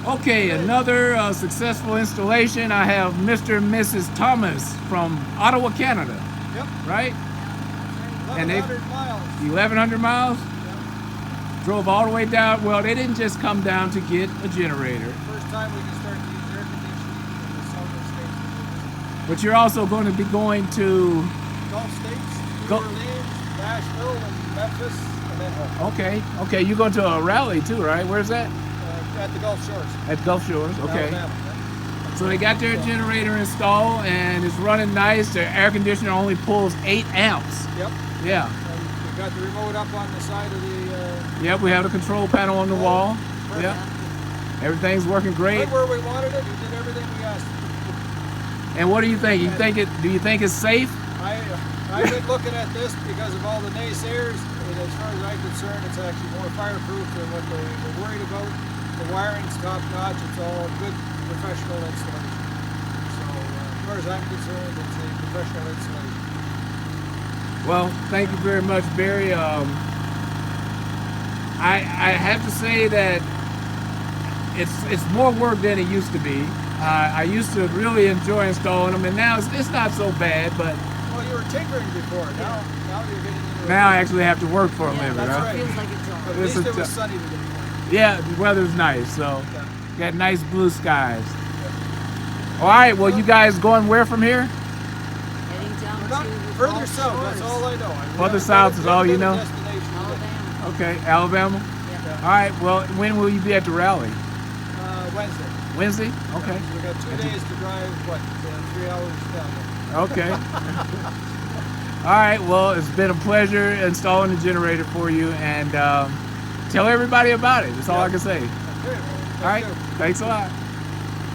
Okay, another successful installation. I have Mr. and Mrs. Thomas from Ottawa, Canada. Yep. Right? And they 1,100 miles. 1,100 miles? Yep. Drove all the way down. Well, they didn't just come down to get a generator. First time we can start to use air conditioning in the southern states. But you're also going to be going to Gulf states, New Orleans, Nashville, and Memphis, and then home. Okay, you're going to a rally too, right? Where's that? At the Gulf Shores. At Gulf Shores, okay. Alabama. So they got their generator installed and it's running nice. Their air conditioner only pulls 8 amps. Yep. Yeah. And we got the remote up on the side of the... Yep, we have the control panel on the wall. Perfect. Yep. Everything's working great. Right where we wanted it, we did everything we asked. And what do you think? Do you think it's safe? I've been looking at this because of all the naysayers, and as far as I'm concerned, it's actually more fireproof than what they were worried about. The wiring's top notch, it's all good professional installation. So as far as I'm concerned, it's a professional installation. Well, thank you very much, Barry. I have to say that it's more work than it used to be. I used to really enjoy installing them, and now it's not so bad, but... Well, you were tinkering before. Now you're getting into Now I actually have to work for a living, that's right? right. Feels like a job. But at least it was sunny today. Yeah, the weather's nice, so got nice blue skies. All right, well, you guys going where from here? Heading down We're not to further Gulf south, that's Shores. all I know. Further south is all you know? Alabama. Okay, Alabama. Yeah. All right, well, when will you be at the rally? Wednesday. Wednesday? Okay. We got 2 days to drive, 3 hours down there. Okay. All right, well, it's been a pleasure installing the generator for you, and tell everybody about it. That's all I can say. Okay, well, All right, thank you. thanks a lot.